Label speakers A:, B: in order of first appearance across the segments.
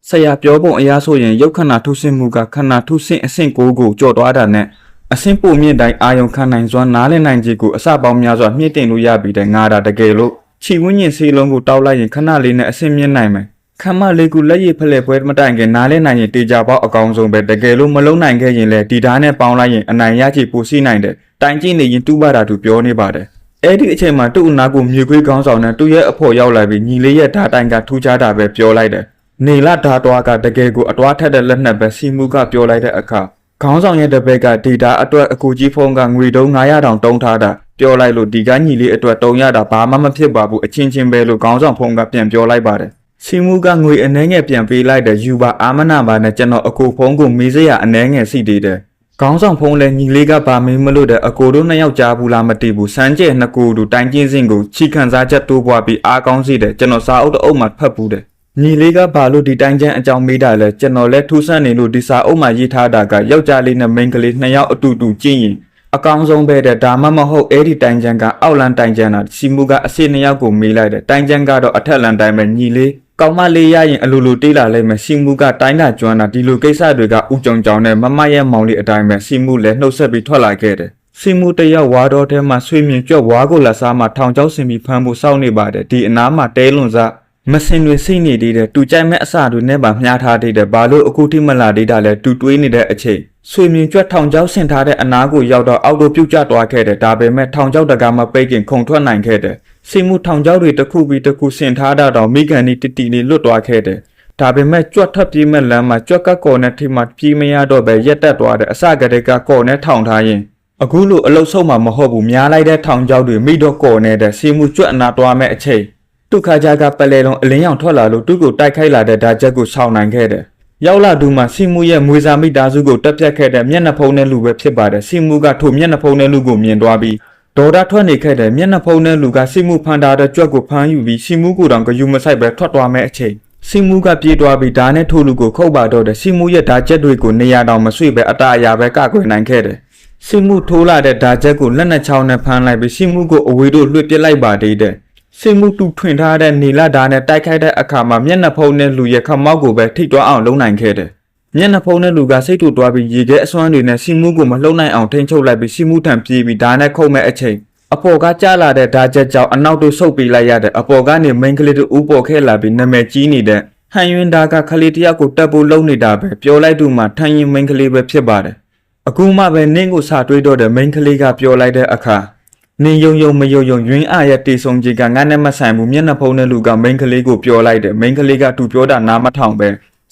A: ဆရာပြောပုံအရာဆိုရင်ရုပ်ခန္ဓာထုဆင့်မှုကခန္ဓာထုဆင့်အဆင့်9ကိုကြော်သွားတာနဲ့အဆင့်ပုံမြင့်တိုင်းအာယုံခံနိုင်စွာနားလည်နိုင်ခြင်းကိုအစပေါင်းများစွာမြင့်တင်လို့ရပြီးတဲ့ငါတာတကယ်လို့ခြေဝင်းညင်ဆေးလုံးကိုတောက်လိုက်ရင်ခဏလေးနဲ့အဆင့်မြင့်နိုင်မယ်ခမလေးကူလက်ရည်ဖလဲပွဲမတိုင်ခင်နားလည်နိုင်ရင်တေချာပေါက်အကောင်ဆုံးပဲတကယ်လို့မလုံးနိုင်ခဲ့ရင်လည်းဒီဓာတ်နဲ့ပေါင်းလိုက်ရင်အနိုင်ရချေပိုစီးနိုင်တယ်တိုင်ကြည့်နေရင်တူပါတာသူပြောနေပါတယ်အဲ့ဒီအချိန်မှာသူ့အနာကိုမြေခွေးကောင်းဆောင်နဲ့သူ့ရဲ့အဖော်ရောက်လာပြီးညီလေးရဲ့ဓာတ်တိုင်ကထူးခြားတာပဲပြောလိုက်တယ်နေလဓာတ်တော်ကတကယ်ကိုအတွားထက်တဲ့လက်နက်ပဲစီမှုကပြောလိုက်တဲ့အခါခေါင်းဆောင်ရဲ့တပည့်ကဒေတာအတွက်အကူကြီးဖုန်းကငွေတုံး900တောင်တုံးထားတာပြောလိုက်လို့ဒီကညီလေးအတွက်300တာဘာမှမဖြစ်ပါဘူးအချင်းချင်းပဲလို့ခေါင်းဆောင်ဖုန်းကပြန်ပြောလိုက်ပါတယ်စီမှုကငွေအနှဲငယ်ပြန်ပေးလိုက်တဲ့ယူပါအာမနာပါနဲ့ကျွန်တော်အကူဖုန်းကိုမေးစရာအနှဲငယ်စီတည်တယ်ခေါင်းဆောင်ဖုန်းလည်းညီလေးကပါမေးမလို့တဲ့အကူတို့နှစ်ယောက်ကြားဘူးလားမသိဘူးစမ်းကျဲနှစ်ကူတို့တိုင်းကျင်းစင်ကိုချီခံစားချက်တိုးပွားပြီးအားကောင်းစေတယ်ကျွန်တော်စာအုပ်တအုပ်မှာဖတ်ဘူးတယ်ညီလေးကဘာလို့ဒီတိုင်းကျန်းအကြောင်းမေးတာလဲကျွန်တော်လည်းထူးဆန်းနေလို့ဒီစာအုပ်မှာရေးထားတာကယောက်ျားလေးနဲ့မိန်းကလေးနှစ်ယောက်အတူတူကြည့်ရင်အကောင်းဆုံးပဲတဲ့ဒါမှမဟုတ်အဲ့ဒီတိုင်းကျန်းကအောက်လန်တိုင်းကျန်းတာစီမှုကအစ်နှစ်ယောက်ကိုမေးလိုက်တယ်တိုင်းကျန်းကတော့အထက်လန်တိုင်းပဲညီလေးကောင်းမလေးရရင်အလိုလိုတေးလာလိုက်မယ်စီမှုကတိုင်းတာကျွမ်းတာဒီလိုကိစ္စတွေကဥကြုံကြောင်နဲ့မမရဲ့မောင်လေးအတိုင်းပဲစီမှုလည်းနှုတ်ဆက်ပြီးထွက်လာခဲ့တယ်စီမှုတယောက်ဝါတော်ထဲမှာဆွေမြင်ကြွက်ဝါကိုလက်စားမှာထောင်ချောက်ဆင်ပြီးဖမ်းဖို့စောင့်နေပါတယ်ဒီအနားမှာတဲလွန်စားမစင်တွေစိတ်နေသေးတယ်တူကြိုက်မဲ့အစာတွေနဲ့ပါမြားထားသေးတယ်ဘာလို့အခုထိမလာသေးတာလဲတူတွေးနေတဲ့အချိန်ဆွေမြင်ကြွက်ထောင်ချောက်ဆင်ထားတဲ့အနားကိုရောက်တော့အောက်တို့ပြုတ်ကျသွားခဲ့တယ်ဒါပေမဲ့ထောင်ချောက်တကားမပိတ်ခင်ခုန်ထွက်နိုင်ခဲ့တယ်စီမှုထောင်ချောက်တွေတစ်ခုပြီးတစ်ခုဆင်ထားတာတော့မိကန်ဒီတီလေးလွတ်သွားခဲ့တယ်ဒါပေမဲ့ကြွက်ထပ်ပြေးမဲ့လမ်းမှာကြွက်ကကော်နဲ့ထိမှပြေးမရတော့ပဲရက်တက်သွားတယ်အစကတည်းကကော်နဲ့ထောင်ထားရင်အခုလိုအလုတ်ဆုံးမှာမဟုတ်ဘူးများလိုက်တဲ့ထောင်ချောက်တွေမိတော့ကော်နေတဲ့စီမှုကြွက်အနာသွားမဲ့အချိန်တုခါကြကပလဲလုံးအလင်းရောင်ထွက်လာလို့သူ့ကိုတိုက်ခိုက်လာတဲ့ဓာတ်ချက်ကိုဆောင်းနိုင်ခဲ့တယ်။ရောက်လာသူမှစီမှုရဲ့မွေစာမိသားစုကိုတက်ပြတ်ခဲ့တဲ့မျက်နှာဖုံးတဲ့လူပဲဖြစ်ပါတယ်။စီမှုကထိုမျက်နှာဖုံးတဲ့လူကိုမြင်သွားပြီးဒေါ်တာထွက်နေခဲ့တဲ့မျက်နှာဖုံးတဲ့လူကစီမှုဖန်တာတဲ့ကြွက်ကိုဖမ်းယူပြီးစီမှုကိုတောင်ဂယုမဆိုင်ပဲထွက်သွားမဲ့အချိန်စီမှုကပြေးသွားပြီးဓာတ်နဲ့ထိုးလူကိုခုတ်ပါတော့တဲ့စီမှုရဲ့ဓာတ်ချက်တွေကိုနေရာတောင်မဆွေပဲအတားအရာပဲကကွယ်နိုင်ခဲ့တယ်။စီမှုထိုးလာတဲ့ဓာတ်ချက်ကိုလက်နဲ့ချောင်းနဲ့ဖမ်းလိုက်ပြီးစီမှုကိုအဝေးတို့လွှတ်ပစ်လိုက်ပါသေးတယ်။စီမှုတူထွင်ထားတဲ့နေလာဓာတ်နဲ့တိုက်ခိုက်တဲ့အခါမှာမျက်နှာဖုံးတဲ့လူရဲ့ခမောက်ကိုပဲထိသွားအောင်လုပ်နိုင်ခဲ့တယ်။မျက်နှာဖုံးတဲ့လူကစိတ်တူသွားပြီးရေခဲအစွမ်းတွေနဲ့စီမှုကိုမလှုပ်နိုင်အောင်ထိန်းချုပ်လိုက်ပြီးစီမှုထံပြေးပြီးဓာတ်နဲ့ခုတ်မဲ့အချိန်အပေါ်ကကြားလာတဲ့ဓာတ်ချက်ကြောင့်အနောက်တို့ဆုတ်ပေးလိုက်ရတဲ့အပေါ်ကနေမိန်းကလေးတို့ဥပေါ်ခဲ့လာပြီးနာမည်ကြီးနေတဲ့ဟန်ယွန်းဒါကခလေးတယောက်ကိုတက်ဖို့လုပ်နေတာပဲပြောလိုက်သူမှထန်ရင်မိန်းကလေးပဲဖြစ်ပါတယ်။အခုမှပဲနင်းကိုစာတွေးတော့တဲ့မိန်းကလေးကပြောလိုက်တဲ့အခါနင်းယုံယုံမယုံယုံယွင်းအားရတေဆုံကြီးကငါနဲ့မဆိုင်ဘူးမျက်နှာဖုံးတဲ့လူကမိန်းကလေးကိုပြောလိုက်တယ်မိန်းကလေးကသူပြောတာနားမထောင်ပဲ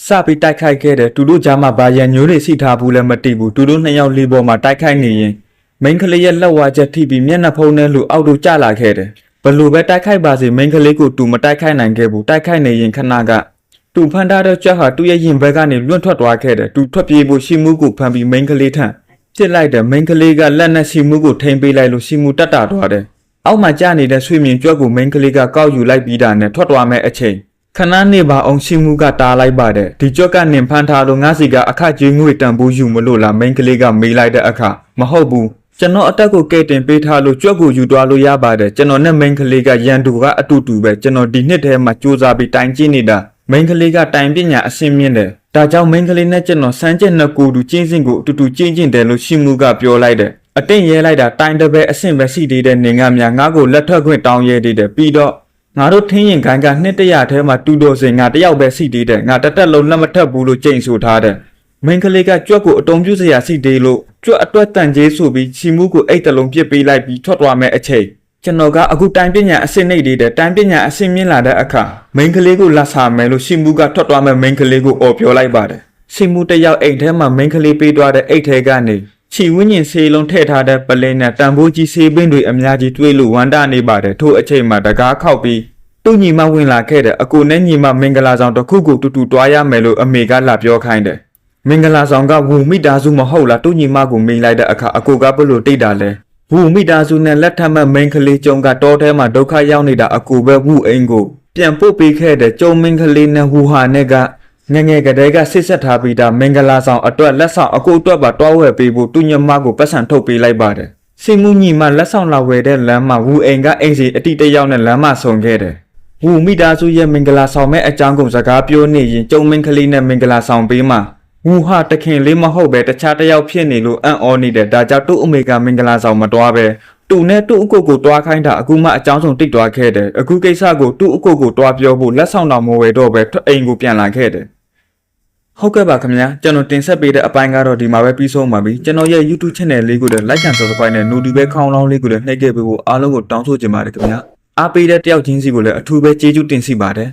A: စပြီးတိုက်ခိုက်ခဲ့တယ်သူတို့ကြားမှာဘာရန်ညိုးတွေစီထားဘူးလည်းမသိဘူးသူတို့နှစ်ယောက်လေးပေါ်မှာတိုက်ခိုက်နေရင်မိန်းကလေးရဲ့လက်ဝါးချက်ထိပြီးမျက်နှာဖုံးတဲ့လူအောက်တို့ကျလာခဲ့တယ်ဘလို့ပဲတိုက်ခိုက်ပါစေမိန်းကလေးကိုသူမတိုက်ခိုက်နိုင်ခဲ့ဘူးတိုက်ခိုက်နေရင်ခဏကသူဖန်ထားတဲ့ကြွက်ဟာသူ့ရဲ့ရင်ဘက်ကနေလွန့်ထွက်သွားခဲ့တယ်သူထွက်ပြေးဖို့ရှိမှုကိုဖန်ပြီးမိန်းကလေးထံပြစ်လိုက်တယ်မိန်းကလေးကလက်နဲ့စီမှုကိုထိန်ပေးလိုက်လို့စီမှုတက်တာသွားတယ်အောက်မှာကျနေတဲ့ဆွေမြင်ကြွက်ကိုမိန်းကလေးကကောက်ယူလိုက်ပြီးတာနဲ့ထွက်သွားမဲ့အချိန်ခဏနေပါအောင်စီမှုကတားလိုက်ပါတယ်ဒီကြွက်ကနင်ဖန်ထားလို့ငါစီကအခကြေးငွေတန်ဖိုးယူမလို့လားမိန်းကလေးကမေးလိုက်တဲ့အခါမဟုတ်ဘူးကျွန်တော်အတက်ကိုကဲတင်ပေးထားလို့ကြွက်ကိုယူသွားလို့ရပါတယ်ကျွန်တော်နဲ့မိန်းကလေးကရန်သူကအတူတူပဲကျွန်တော်ဒီနှစ်ထဲမှာစူးစမ်းပြီးတိုင်ကျင်းနေတာမိန်းကလေးကတိုင်ပညာအဆင့်မြင့်တယ်ဒါကြောင့်မိန်းကလေးနဲ့ကျွန်တော်စမ်းကျက်နှစ်ကိုတူကျင်းစင်ကိုအတူတူကျင်းကျင်တယ်လို့ရှိမှုကပြောလိုက်တယ်အတင့်ရဲလိုက်တာတိုင်တပဲအဆင့်ပဲရှိသေးတဲ့နေငါများငါ့ကိုလက်ထွက်ခွင့်တောင်းရဲသေးတယ်ပြီးတော့ငါတို့ထင်းရင်ခိုင်းကနှစ်တရာထဲမှာတူတော်စင်ငါတယောက်ပဲရှိသေးတယ်ငါတက်တက်လုံးလက်မထက်ဘူးလို့ကြိမ်ဆိုထားတယ်မိန်းကလေးကကြွက်ကိုအတုံးပြုစရာရှိသေးလို့ကြွက်အတွက်တန်ကျေးဆိုပြီးချီမှုကိုအိတ်တလုံးပြစ်ပေးလိုက်ပြီးထွက်သွားမဲ့အချိန်ကျွန်တော်ကအခုတိုင်ပညာအဆင့်နှိပ်သေးတယ်တိုင်ပညာအဆင့်မြင့်လာတဲ့အခါမိန်းကလေးကိုလက်ဆာမယ်လို့ရှိမှုကထွက်သွားမဲ့မိန်းကလေးကိုအော်ပြောလိုက်ပါတယ်ရှိမှုတယောက်အိမ်ထဲမှာမိန်းကလေးပေးသွားတဲ့အိတ်ထဲကနေချီဝင်းညင်ဆေးလုံးထည့်ထားတဲ့ပလင်းနဲ့တန်ဖိုးကြီးဆေးပင်းတွေအများကြီးတွေးလို့ဝမ်းတာနေပါတယ်ထို့အချိန်မှာတကားခောက်ပြီးသူ့ညီမဝင်လာခဲ့တဲ့အကိုနဲ့ညီမမင်္ဂလာဆောင်တစ်ခုကိုတူတူတွားရမယ်လို့အမေကလာပြောခိုင်းတယ်မင်္ဂလာဆောင်ကဝူမိသားစုမဟုတ်လားသူ့ညီမကိုမိန်လိုက်တဲ့အခါအကိုကဘလို့တိတ်တာလဲဝူမိသားစုနဲ့လက်ထပ်မဲ့မိန်းကလေးကျုံကတောထဲမှာဒုက္ခရောက်နေတာအကူပဲဝူအိမ်ကိုပြန်ပို့ပေးခဲ့တဲ့ကျုံမိန်းကလေးနဲ့ဝူဟာနဲ့ကငငယ်ကလေးကဆစ်ဆက်ထားပြီးတာမင်္ဂလာဆောင်အတွက်လက်ဆောင်အကူအတွက်ပါတွားဝယ်ပေးဖို့သူညမကိုပတ်စံထုတ်ပေးလိုက်ပါတယ်စိမှုညီမလက်ဆောင်လာဝယ်တဲ့လမ်းမှာဝူအိမ်ကအိမ်စီအတိတယောက်နဲ့လမ်းမှာဆုံခဲ့တယ် ဝူမိသားစုရဲ့မင်္ဂလာဆောင်မဲ့အကြောင်းကိုစကားပြောနေရင်ကျုံမင်းကလေးနဲ့မင်္ဂလာဆောင်ပေးမှာဝူဟာတခင်လေးမဟုတ်ပဲတခြားတစ်ယောက်ဖြစ်နေလို့အံ့ဩနေတယ်ဒါကြောင့်သူ့အမေကမင်္ဂလာဆောင်မတွားပဲတူနဲ့သူ့အကိုကိုတွားခိုင်းတာအခုမှအကြောင်းဆုံးတိတ်တွားခဲ့တယ်အခုကိစ္စကိုသူ့အကိုကိုတွားပြောဖို့လက်ဆောင်တော်မဝယ်တော့ပဲအိမ်ကိုပြန်လာခဲ့တယ်ဟုတ်ကဲ့ပါခင်ဗျာကျွန်တော်တင်ဆက်ပေးတဲ့အပိုင်းကတော့ဒီမှာပဲပြီးဆုံးပါပြီကျွန်တော်ရဲ့ YouTube Channel လေးကိုလည်း Like and Subscribe နဲ့ Notification ခေါင်းလောင်းလေးကိုလည်းနှိပ်ခဲ့ပေးဖို့အားလုံးကိုတောင်းဆိုချင်ပါတယ်ခင်ဗျာအားပေးတဲ့တယောက်ချင်းစီကိုလည်းအထူးပဲကျေးဇူးတင်စီပါတယ်